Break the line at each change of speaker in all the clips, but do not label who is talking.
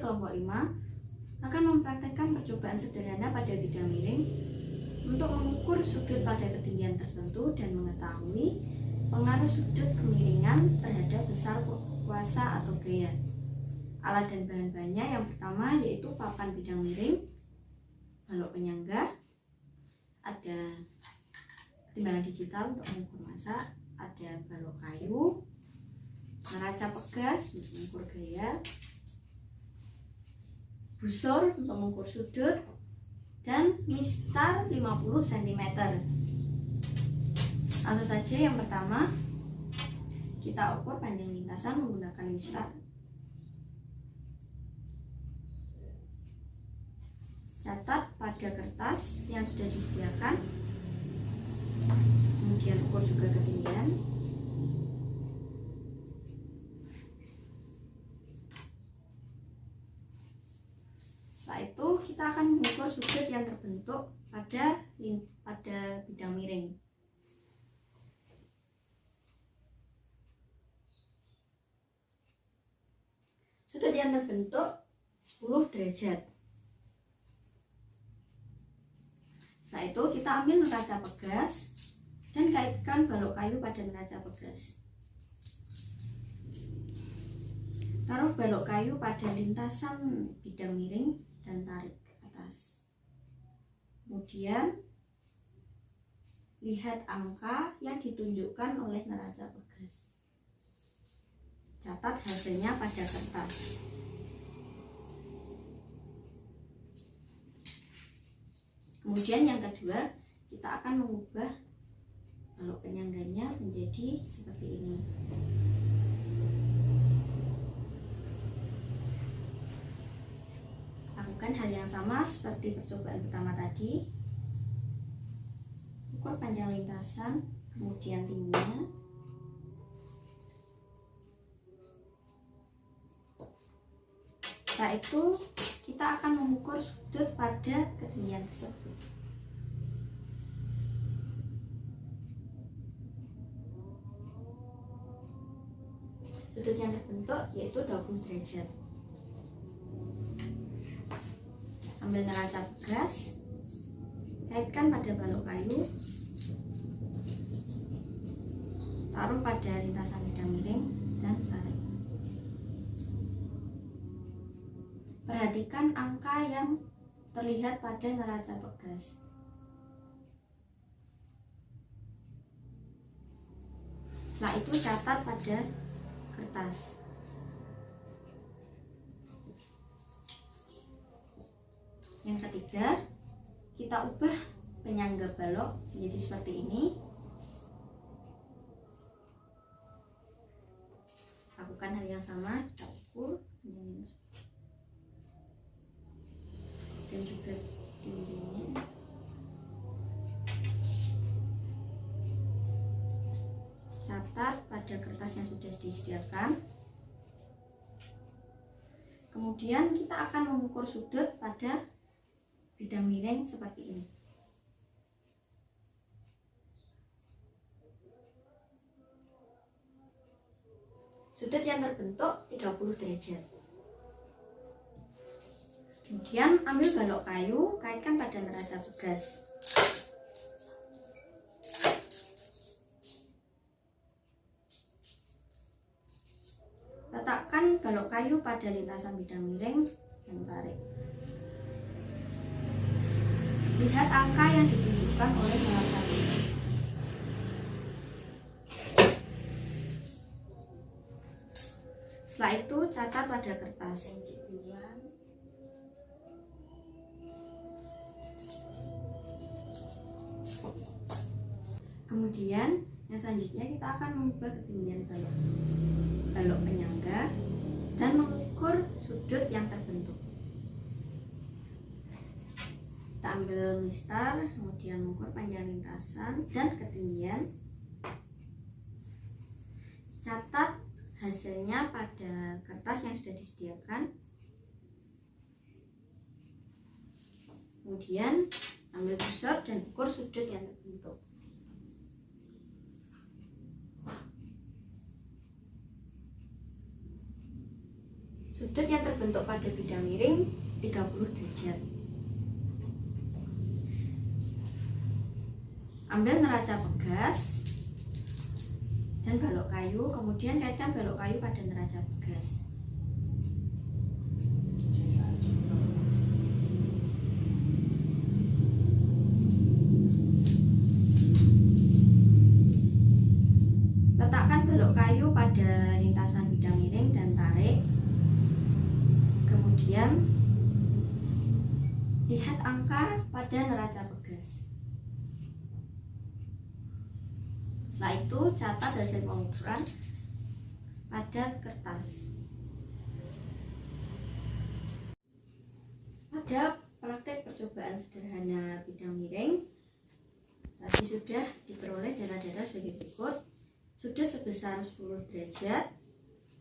kelompok 5 akan mempraktekkan percobaan sederhana pada bidang miring untuk mengukur sudut pada ketinggian tertentu dan mengetahui pengaruh sudut kemiringan terhadap besar kuasa atau gaya. Alat dan bahan-bahannya yang pertama yaitu papan bidang miring, balok penyangga, ada timbangan digital untuk mengukur massa, ada balok kayu, neraca pegas untuk mengukur gaya, busur untuk mengukur sudut, dan mistar 50 cm. Langsung saja yang pertama kita ukur panjang lintasan menggunakan mistar. Catat pada kertas yang sudah disediakan, kemudian ukur juga ketinggian. Setelah itu kita akan mengukur sudut yang terbentuk pada bidang miring. Sudut yang terbentuk 10 derajat. Setelah itu kita ambil neraca pegas dan kaitkan balok kayu pada neraca pegas. Taruh balok kayu pada lintasan bidang miring dan tarik ke atas. Kemudian lihat angka yang ditunjukkan oleh neraca pegas. Catat hasilnya pada kertas. Kemudian yang kedua, kita akan mengubah balok penyangganya menjadi seperti ini. Lakukan hal yang sama seperti percobaan pertama tadi. Ukur panjang lintasan, kemudian tingginya. Setelah itu kita akan mengukur sudut pada ketinggian tersebut. Sudut yang terbentuk yaitu 20 derajat. Ambil neraca pegas, kaitkan pada balok kayu, taruh pada lintasan bidang miring dan tarik. Perhatikan angka yang terlihat pada neraca pegas. Setelah itu catat pada kertas. Yang ketiga, kita ubah penyangga balok menjadi seperti ini. Lakukan hal yang sama, kita ukur dan juga tingginya. Catat pada kertas yang sudah disediakan. Kemudian kita akan mengukur sudut pada bidang miring seperti ini. Sudut yang terbentuk 30 derajat. Kemudian ambil balok kayu, kaitkan pada neraca pegas. Letakkan balok kayu pada lintasan bidang miring dan tarik. Lihat angka yang ditunjukkan oleh neraca pegas. Setelah itu catat pada kertas. Kemudian yang selanjutnya kita akan mengubah ketinggian balok penyangga dan mengukur sudut yang terbentuk. Kita ambil mistar, kemudian mengukur panjang lintasan dan ketinggian. Catat hasilnya pada kertas yang sudah disediakan. Kemudian ambil busur dan ukur sudut yang terbentuk. Sudut yang terbentuk pada bidang miring 30 derajat. Ambil neraca pegas dan balok kayu, kemudian kaitkan balok kayu pada neraca pegas. Letakkan balok kayu pada lintasan bidang miring dan tarik. Kemudian lihat angka pada neraca pegas. Setelah itu catat hasil pengukuran pada kertas. Pada praktek percobaan sederhana bidang miring tadi sudah diperoleh data-data sebagai berikut. Sudut sebesar 10 derajat,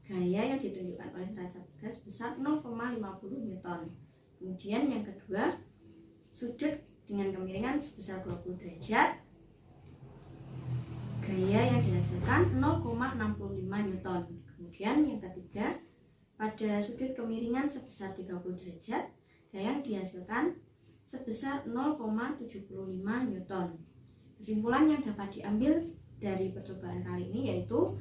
gaya yang ditunjukkan oleh neraca pegas besar 0,50 Newton. Kemudian yang kedua, sudut dengan kemiringan sebesar 20 derajat, gaya yang dihasilkan 0,65 Newton. Kemudian yang ketiga, pada sudut kemiringan sebesar 30 derajat, gaya yang dihasilkan sebesar 0,75 Newton. Kesimpulan yang dapat diambil dari percobaan kali ini yaitu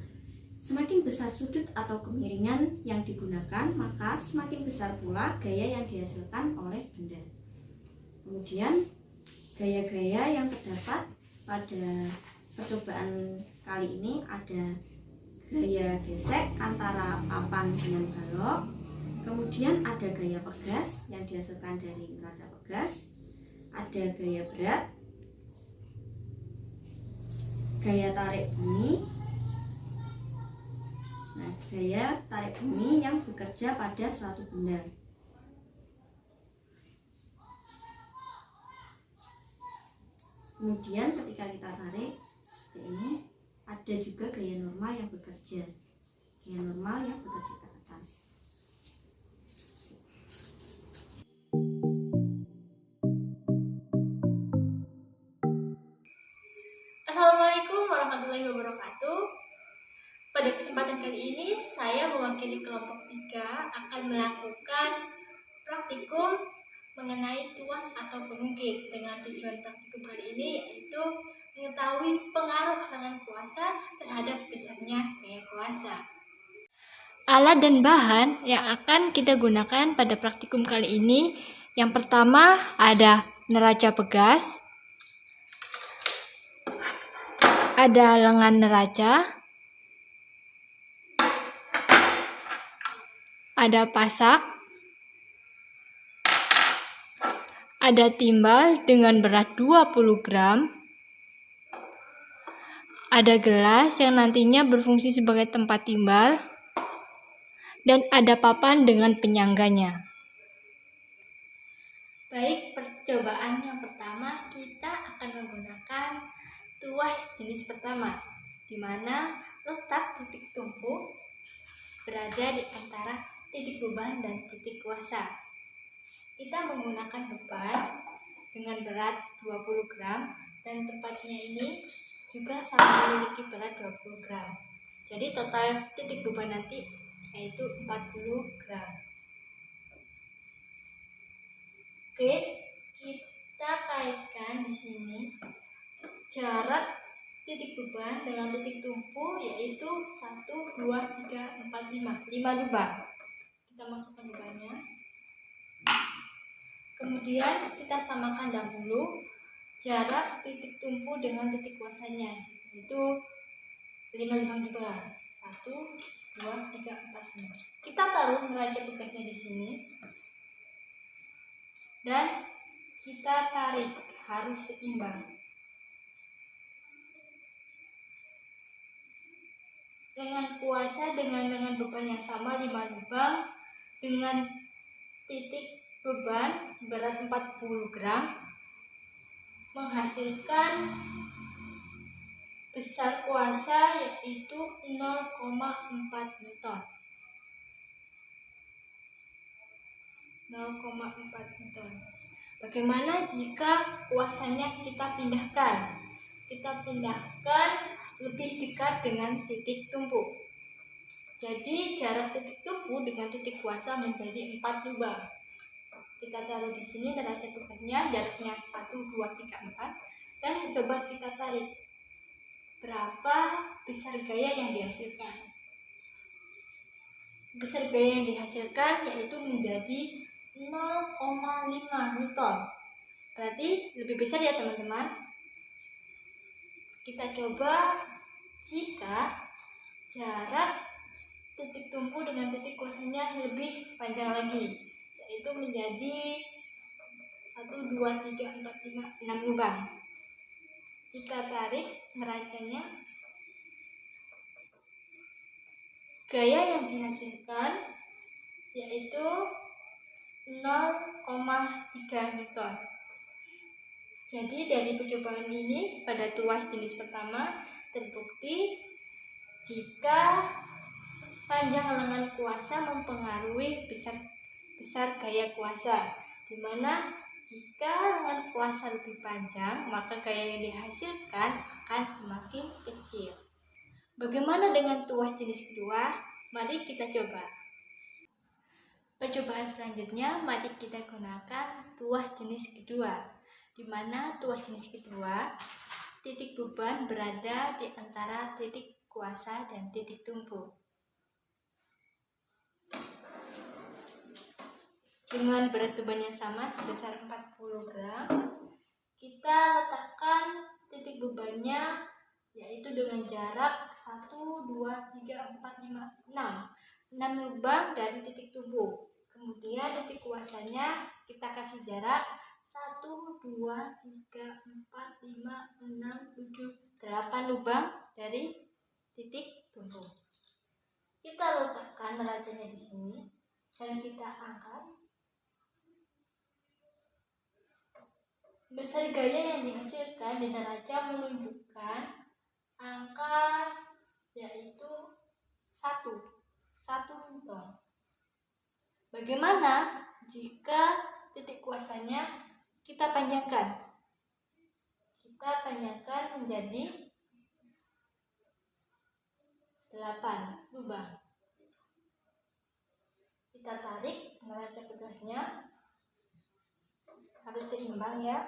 semakin besar sudut atau kemiringan yang digunakan, maka semakin besar pula gaya yang dihasilkan oleh benda. Kemudian gaya-gaya yang terdapat pada percobaan kali ini ada gaya gesek antara papan dengan balok, kemudian ada gaya pegas yang dihasilkan dari neraca pegas, ada gaya berat, gaya tarik bumi. Nah, gaya tarik bumi yang bekerja pada suatu benda. Kemudian ketika kita tarik seperti ini, ada juga gaya normal yang bekerja. Gaya normal yang bekerja ke atas.
Assalamualaikum warahmatullahi wabarakatuh. Pada kesempatan kali ini saya mewakili kelompok 3 akan melakukan praktikum mengenai tuas atau pengungkit. Dengan tujuan praktikum kali ini yaitu mengetahui pengaruh lengan kuasa terhadap besarnya gaya kuasa. Alat dan bahan yang akan kita gunakan pada praktikum kali ini, yang pertama ada neraca pegas, ada lengan neraca, ada pasak, ada timbal dengan berat 20 gram, ada gelas yang nantinya berfungsi sebagai tempat timbal, dan ada papan dengan penyangganya. Baik, percobaan yang pertama kita akan menggunakan tuas jenis pertama, di mana letak titik tumpu berada di antara titik beban dan titik kuasa. Kita menggunakan beban dengan berat 20 gram dan tempatnya ini juga sama memiliki berat 20 gram. Jadi total titik beban nanti yaitu 40 gram. Oke, kita kaitkan di sini jarak titik beban dengan titik tumpu yaitu 1, 2, 3, 4, 5 lubang. Kita masukkan lubangnya. Kemudian kita samakan dahulu jarak titik tumpu dengan titik kuasanya, yaitu 5 lubang juga. 1, 2, 3, 4, 5. Kita taruh neraca pegasnya di sini. Dan kita tarik, harus seimbang. Dengan kuasa dengan beban yang sama 5 lubang dengan titik beban seberat 40 gram menghasilkan besar kuasa yaitu 0,4 Newton. 0,4 Newton. Bagaimana jika kuasanya kita pindahkan? Kita pindahkan lebih dekat dengan titik tumpu. Jadi jarak titik tumpu dengan titik kuasa menjadi 4 lubang. Kita taruh di sini neraca bekasnya, jaraknya 1, 2, 3, 4, dan coba kita tarik berapa besar gaya yang dihasilkan. Besar gaya yang dihasilkan yaitu menjadi 0,5 Newton. Berarti lebih besar ya teman-teman. Kita coba jika jarak titik tumpu dengan titik kuasanya lebih panjang lagi, yaitu menjadi 1, 2, 3, 4, 5, 6 lubang. Kita tarik neracanya. Gaya yang dihasilkan yaitu 0,3 Newton. Jadi dari percobaan ini pada tuas jenis pertama terbukti jika panjang lengan kuasa mempengaruhi besar gaya kuasa, di mana jika lengan kuasa lebih panjang maka gaya yang dihasilkan akan semakin kecil. Bagaimana dengan tuas jenis kedua? Mari kita coba. Percobaan selanjutnya mari kita gunakan tuas jenis kedua, di mana tuas jenis kedua titik beban berada di antara titik kuasa dan titik tumpu. Dengan berat beban yang sama sebesar 40 gram, kita letakkan titik bebannya yaitu dengan jarak 1, 2, 3, 4, 5, 6 lubang dari titik tumpu. Kemudian titik kuasanya kita kasih jarak 1, 2, 3, 4, 5, 6, 7, 8 lubang dari titik tumpu. Kita letakkan neracanya di sini dan kita angkat. Besar gaya yang dihasilkan di neraca menunjukkan angka yaitu 1 Newton. Bagaimana jika titik kuasanya kita panjangkan? Kita panjangkan menjadi 8 lubang. Kita tarik neraca pegasnya, harus seimbang ya,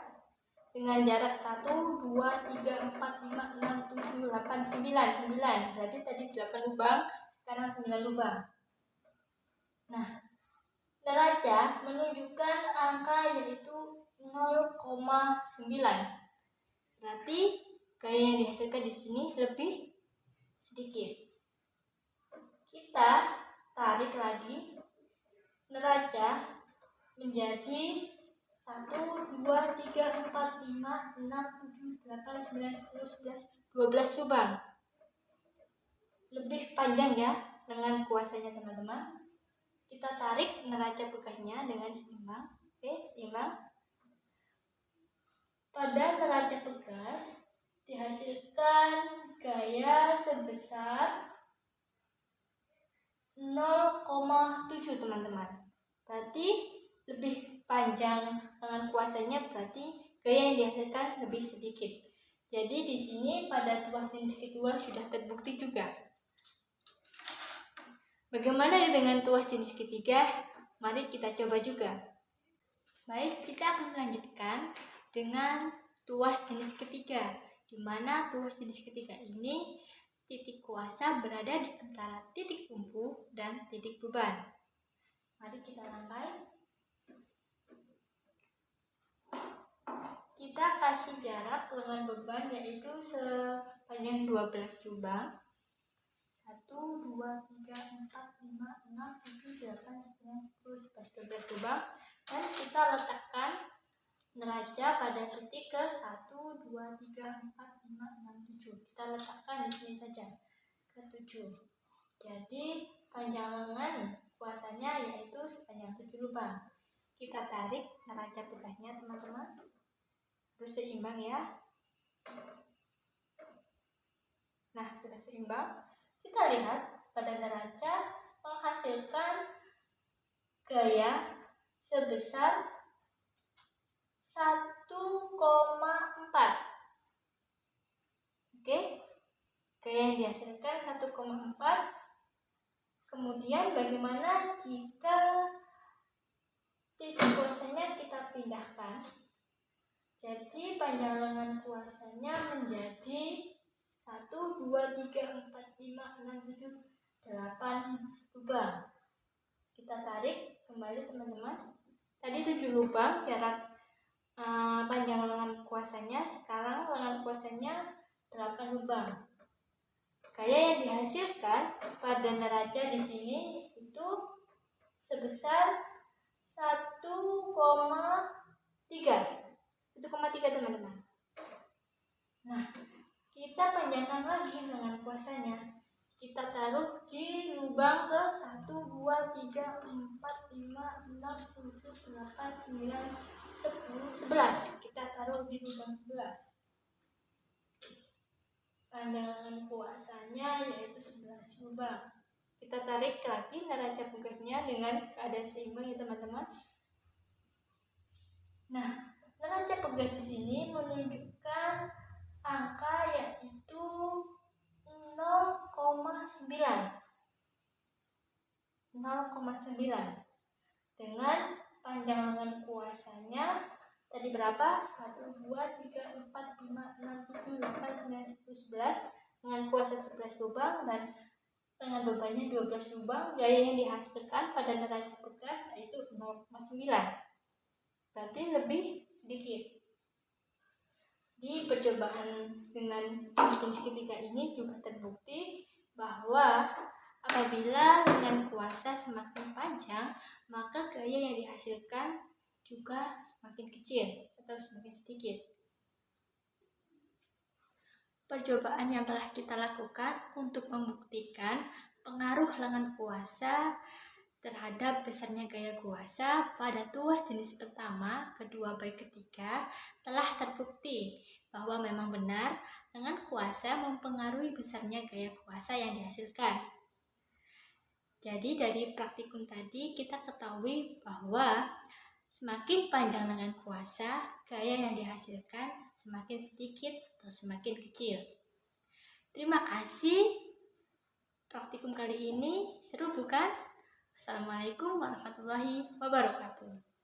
dengan jarak 1, 2, 3, 4, 5, 6, 7, 8, 9. Berarti tadi 8 lubang, sekarang 9 lubang. Nah, neraca menunjukkan angka yaitu 0,9. Berarti gaya yang dihasilkan di sini lebih sedikit. Kita tarik lagi neraca menjadi 1, 2, 3, 4, 5, 6, 7, 8, 9, 10, 11, 12 lubang. Lebih panjang ya lengan kuasanya teman-teman. Kita tarik neraca bekasnya dengan seimbang. Oke, seimbang. Pada neraca bekas dihasilkan gaya sebesar 0,7 teman-teman. Berarti lebih panjang lengan kuasanya, berarti gaya yang dihasilkan lebih sedikit. Jadi di sini pada tuas jenis kedua sudah terbukti juga. Bagaimana dengan tuas jenis ketiga? Mari kita coba juga. Baik, kita akan melanjutkan dengan tuas jenis ketiga, di mana tuas jenis ketiga ini titik kuasa berada di antara titik tumpu dan titik beban. Mari kita rangkai. Kita kasih jarak lengan beban yaitu sepanjang 12 lubang. 1, 2, 3, 4, 5, 6, 7, 8, 9, 10, 11, 12 lubang. Dan kita letakkan neraca pada titik ke 1, 2, 3, 4, 5, 6, 7. Kita letakkan di sini saja ke 7. Jadi panjang lengan kuasanya yaitu sepanjang 7 lubang. Kita tarik neraca bekasnya teman-teman. Harus seimbang ya. Nah, sudah seimbang. Kita lihat pada neraca menghasilkan gaya sebesar 1,4. Oke. Gaya yang dihasilkan 1,4. Kemudian bagaimana jika titik kuasanya kita pindahkan? Jadi panjang lengan kuasanya menjadi 1, 2, 3, 4, 5, 6, 7, 8 lubang. Kita tarik kembali teman-teman. Tadi 7 lubang jarak panjang lengan kuasanya, sekarang lengan kuasanya 8 lubang. Gaya yang dihasilkan pada neraca di sini itu sebesar 1,3 teman-teman. Nah, kita panjangkan lagi lengan kuasanya. Kita taruh di lubang ke 1, 2, 3, 4, 5, 6, 7, 8, 9, 10, 11. Kita taruh di lubang 11. Panjang kuasanya yaitu 11 lubang. Kita tarik lagi neraca tugasnya dengan keadaan seimbang ya teman-teman. Nah, neraca tugas di sini menunjukkan angka yaitu 0,9 dengan panjang lengan kuasanya tadi berapa? 1, 2, 3, 4, 5, 6, 7, 8, 9, 10, 11 dengan kuasa 11 lubang dan dengan bebannya 12 lubang. Gaya yang dihasilkan pada neraca tugas yaitu 0,9, berarti lebih sedikit. Di percobaan dengan bikin segitiga ini juga terbukti bahwa apabila lengan kuasa semakin panjang, maka gaya yang dihasilkan juga semakin kecil atau semakin sedikit. Percobaan yang telah kita lakukan untuk membuktikan pengaruh lengan kuasa terhadap besarnya gaya kuasa pada tuas jenis pertama, kedua, baik ketiga telah terbukti bahwa memang benar lengan kuasa mempengaruhi besarnya gaya kuasa yang dihasilkan. Jadi dari praktikum tadi kita ketahui bahwa semakin panjang lengan kuasa, gaya yang dihasilkan semakin sedikit atau semakin kecil. Terima kasih. Praktikum kali ini seru bukan? Assalamualaikum warahmatullahi wabarakatuh.